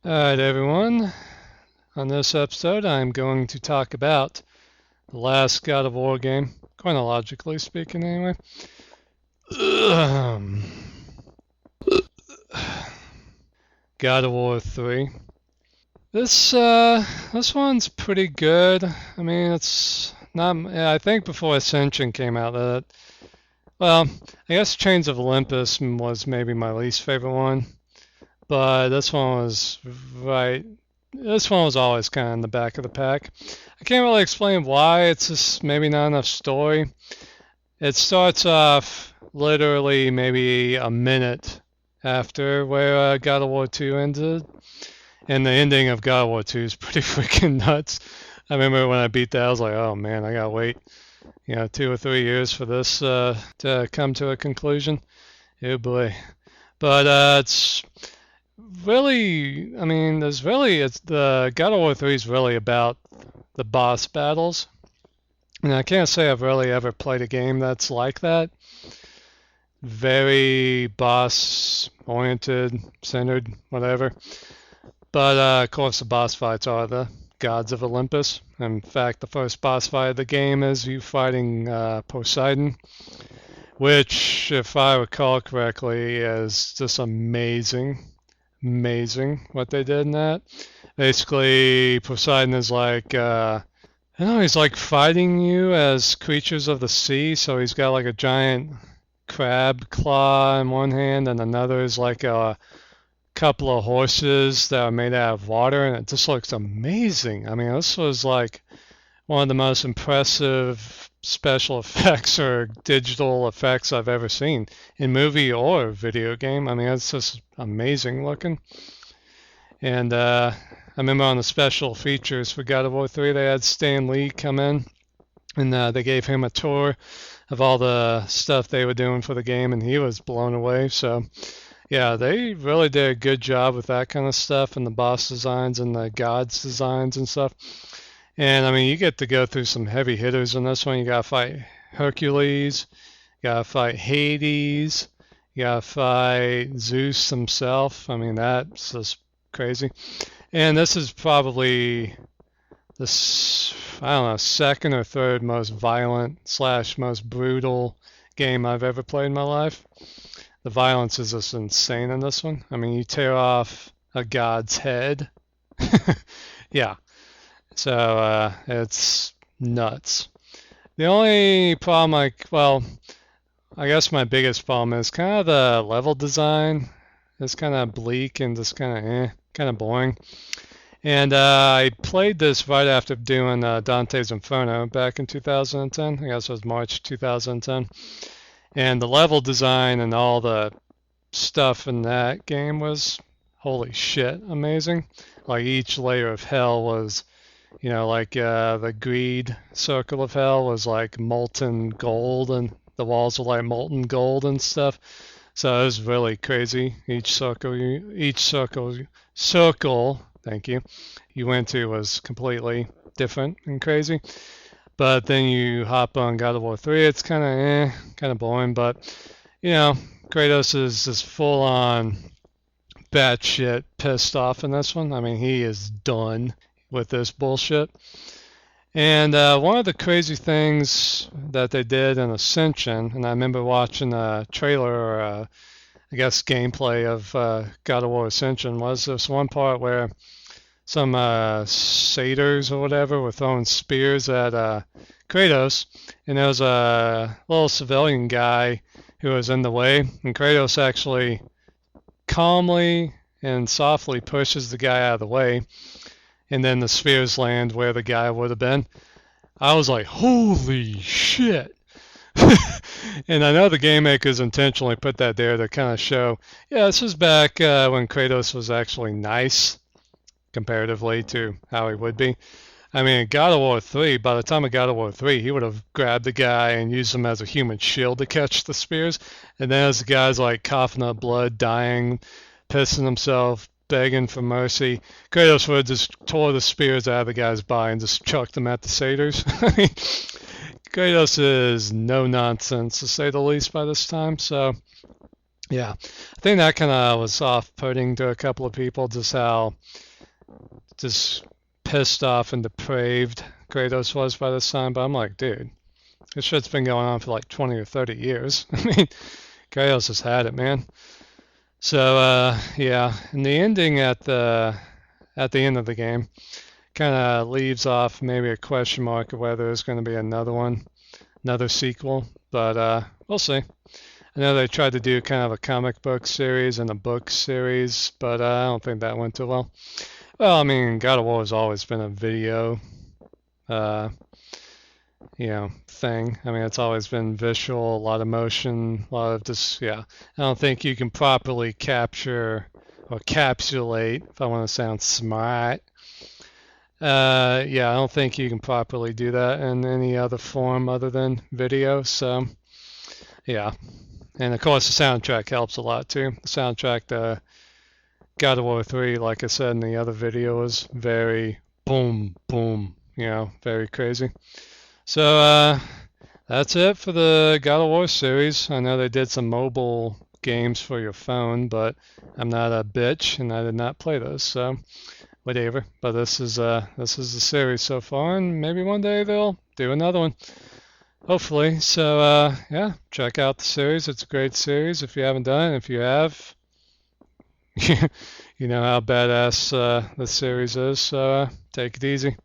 Alright, everyone. On this episode, I'm going to talk about the last God of War game, chronologically speaking, anyway. God of War 3. This one's pretty good. I mean, it's not. I think before Ascension came out, well, I guess Chains of Olympus was maybe my least favorite one, but this one was right. This one was always kind of in the back of the pack. I can't really explain why. It's just maybe not enough story. It starts off literally maybe a minute after where God of War 2 ended, and the ending of God of War 2 is pretty freaking nuts. I remember when I beat that, I was like, oh man, I gotta wait, 2 or 3 years for this to come to a conclusion. Oh boy. But it's really, I mean, it's the God of War 3 is really about the boss battles. And I can't say I've really ever played a game that's like that. Very boss oriented, centered, whatever. But of course, the boss fights are the gods of Olympus. In fact, the first boss fight of the game is you fighting Poseidon, which, if I recall correctly, is just amazing. Amazing what they did in that. Basically, Poseidon is like, I know he's like fighting you as creatures of the sea, so he's got like a giant crab claw in one hand, and another is like a couple of horses that are made out of water, and it just looks amazing. I mean, this was like one of the most impressive special effects or digital effects I've ever seen in movie or video game. I mean, it's just amazing looking. And I remember on the special features for God of War 3, they had Stan Lee come in, and they gave him a tour of all the stuff they were doing for the game, and he was blown away. So, yeah, they really did a good job with that kind of stuff, and the boss designs and the gods designs and stuff. And I mean, you get to go through some heavy hitters in this one. You gotta fight Hercules, you gotta fight Hades, you gotta fight Zeus himself. I mean, that's just crazy. And this is probably the, I don't know, second or third most violent slash most brutal game I've ever played in my life. The violence is just insane in this one. I mean, you tear off a god's head. Yeah. So it's nuts. The only problem, I guess my biggest problem is kind of the level design. It's kind of bleak and just kind of boring. And I played this right after doing Dante's Inferno back in 2010. I guess it was March 2010. And the level design and all the stuff in that game was, holy shit, amazing. Like each layer of hell was, like the greed circle of hell was like molten gold, and the walls were like molten gold and stuff. So it was really crazy. Each circle, thank you, you went to was completely different and crazy. But then you hop on God of War 3, it's kind of boring. But Kratos is just full on batshit pissed off in this one. I mean, he is done with this bullshit. And one of the crazy things that they did in Ascension, and I remember watching a trailer or I guess gameplay of God of War Ascension, was this one part where some satyrs or whatever were throwing spears at Kratos, and there was a little civilian guy who was in the way, and Kratos actually calmly and softly pushes the guy out of the way, and then the spears land where the guy would have been. I was like, holy shit. And I know the game makers intentionally put that there to kind of show, yeah, this was back when Kratos was actually nice comparatively to how he would be. I mean, God of War 3, by the time of God of War 3, he would have grabbed the guy and used him as a human shield to catch the spears. And then as the guy's like coughing up blood, dying, pissing himself, begging for mercy, Kratos would have just tore the spears out of the guy's body and just chucked them at the satyrs. I mean, Kratos is no nonsense, to say the least, by this time. So, Yeah, I think that kind of was off-putting to a couple of people, just pissed off and depraved Kratos was by this time. But I'm like, dude, this shit's been going on for like 20 or 30 years. I mean, Kratos has had it, man. So yeah, and the ending at the end of the game kind of leaves off maybe a question mark of whether there's going to be another sequel. But we'll see. I know they tried to do kind of a comic book series and a book series, but I don't think that went too well. Well, I mean, God of War has always been a video, uh, thing. I mean, it's always been visual, a lot of motion, a lot of just, yeah. I don't think you can properly capture or capsulate, if I want to sound smart. Yeah, I don't think you can properly do that in any other form other than video. So, yeah. And of course, the soundtrack helps a lot too. The soundtrack to God of War 3, like I said in the other video, was very boom, boom, very crazy. So that's it for the God of War series. I know they did some mobile games for your phone, but I'm not a bitch and I did not play those, so whatever. But this is the series so far, and maybe one day they'll do another one. Hopefully. So yeah, check out the series. It's a great series if you haven't done it. If you have, you know how badass the series is. So take it easy.